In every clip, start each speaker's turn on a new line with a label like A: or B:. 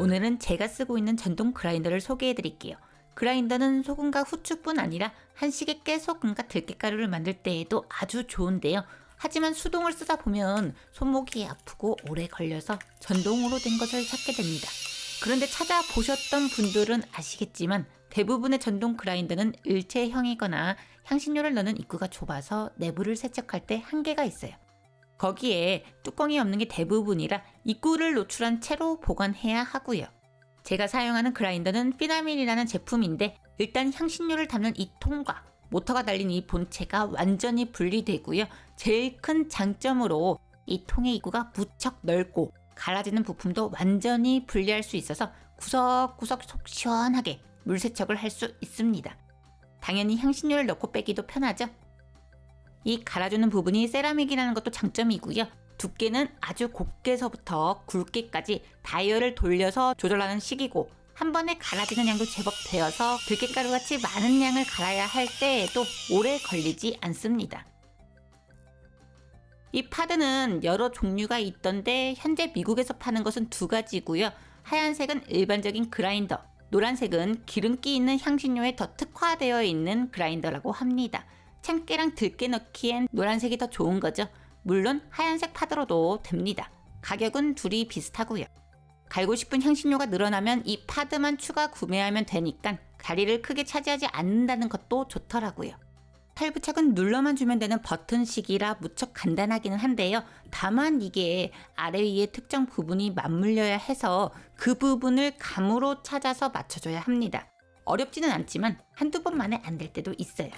A: 오늘은 제가 쓰고 있는 전동 그라인더를 소개해 드릴게요. 그라인더는 소금과 후추뿐 아니라 한식에 깨소금과 들깨가루를 만들 때에도 아주 좋은데요. 하지만 수동을 쓰다 보면 손목이 아프고 오래 걸려서 전동으로 된 것을 찾게 됩니다. 그런데 찾아보셨던 분들은 아시겠지만 대부분의 전동 그라인더는 일체형이거나 향신료를 넣는 입구가 좁아서 내부를 세척할 때 한계가 있어요. 거기에 뚜껑이 없는 게 대부분이라 입구를 노출한 채로 보관해야 하고요. 제가 사용하는 그라인더는 피나밀이라는 제품인데 일단 향신료를 담는 이 통과 모터가 달린 이 본체가 완전히 분리되고요. 제일 큰 장점으로 이 통의 입구가 무척 넓고 갈아지는 부품도 완전히 분리할 수 있어서 구석구석 속 시원하게 물 세척을 할 수 있습니다. 당연히 향신료를 넣고 빼기도 편하죠. 이 갈아주는 부분이 세라믹이라는 것도 장점이고요. 두께는 아주 곱게서부터 굵게까지 다이얼을 돌려서 조절하는 식이고 한 번에 갈아지는 양도 제법 되어서 들깨가루같이 많은 양을 갈아야 할 때에도 오래 걸리지 않습니다. 이 파드는 여러 종류가 있던데 현재 미국에서 파는 것은 2가지고요. 하얀색은 일반적인 그라인더, 노란색은 기름기 있는 향신료에 더 특화되어 있는 그라인더라고 합니다. 참깨랑 들깨 넣기엔 노란색이 더 좋은 거죠. 물론 하얀색 파드로도 됩니다. 가격은 둘이 비슷하고요. 갈고 싶은 향신료가 늘어나면 이 파드만 추가 구매하면 되니까 자리를 크게 차지하지 않는다는 것도 좋더라고요. 탈부착은 눌러만 주면 되는 버튼식이라 무척 간단하기는 한데요. 다만 이게 아래 위에 특정 부분이 맞물려야 해서 그 부분을 감으로 찾아서 맞춰줘야 합니다. 어렵지는 않지만 한두 번 만에 안 될 때도 있어요.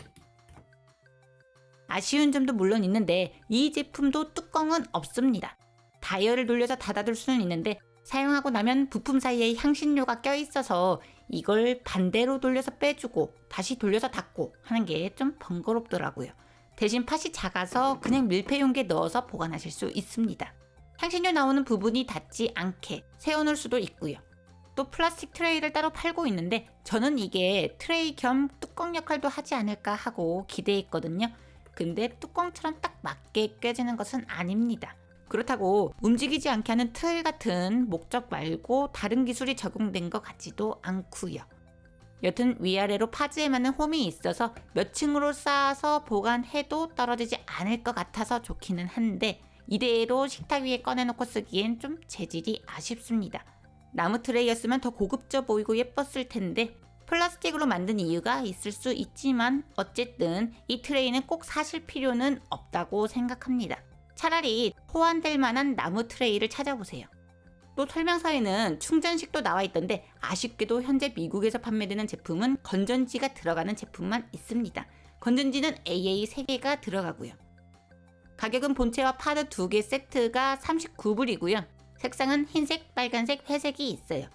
A: 아쉬운 점도 물론 있는데 이 제품도 뚜껑은 없습니다. 다이얼을 돌려서 닫아둘 수는 있는데 사용하고 나면 부품 사이에 향신료가 껴있어서 이걸 반대로 돌려서 빼주고 다시 돌려서 닫고 하는 게 좀 번거롭더라고요. 대신 팥이 작아서 그냥 밀폐 용기에 넣어서 보관하실 수 있습니다. 향신료 나오는 부분이 닿지 않게 세워놓을 수도 있고요. 또 플라스틱 트레이를 따로 팔고 있는데 저는 이게 트레이 겸 뚜껑 역할도 하지 않을까 하고 기대했거든요. 근데 뚜껑처럼 딱 맞게 껴지는 것은 아닙니다. 그렇다고 움직이지 않게 하는 틀 같은 목적 말고 다른 기술이 적용된 것 같지도 않고요. 여튼 위아래로 파즈에 맞는 홈이 있어서 몇 층으로 쌓아서 보관해도 떨어지지 않을 것 같아서 좋기는 한데 이대로 식탁 위에 꺼내놓고 쓰기엔 좀 재질이 아쉽습니다. 나무 트레이였으면 더 고급져 보이고 예뻤을 텐데 플라스틱으로 만든 이유가 있을 수 있지만 어쨌든 이 트레이는 꼭 사실 필요는 없다고 생각합니다. 차라리 호환될 만한 나무 트레이를 찾아보세요. 또 설명서에는 충전식도 나와 있던데 아쉽게도 현재 미국에서 판매되는 제품은 건전지가 들어가는 제품만 있습니다. 건전지는 AA 3개가 들어가고요. 가격은 본체와 파드 2개 세트가 39불이고요. 색상은 흰색, 빨간색, 회색이 있어요.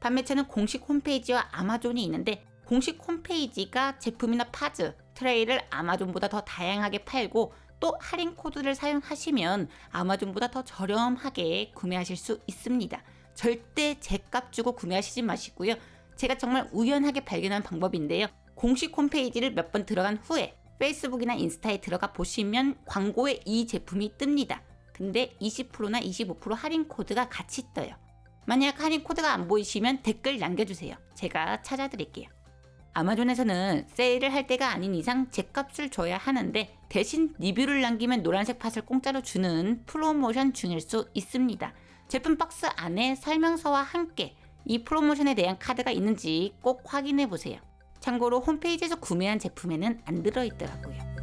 A: 판매처는 공식 홈페이지와 아마존이 있는데 공식 홈페이지가 제품이나 파즈, 트레이를 아마존보다 더 다양하게 팔고 또 할인 코드를 사용하시면 아마존보다 더 저렴하게 구매하실 수 있습니다. 절대 제값 주고 구매하시지 마시고요. 제가 정말 우연하게 발견한 방법인데요. 공식 홈페이지를 몇 번 들어간 후에 페이스북이나 인스타에 들어가 보시면 광고에 이 제품이 뜹니다. 근데 20%나 25% 할인 코드가 같이 떠요. 만약 할인 코드가 안 보이시면 댓글 남겨주세요. 제가 찾아드릴게요. 아마존에서는 세일을 할 때가 아닌 이상 제값을 줘야 하는데 대신 리뷰를 남기면 노란색 팥을 공짜로 주는 프로모션 중일 수 있습니다. 제품 박스 안에 설명서와 함께 이 프로모션에 대한 카드가 있는지 꼭 확인해 보세요. 참고로 홈페이지에서 구매한 제품에는 안 들어있더라고요.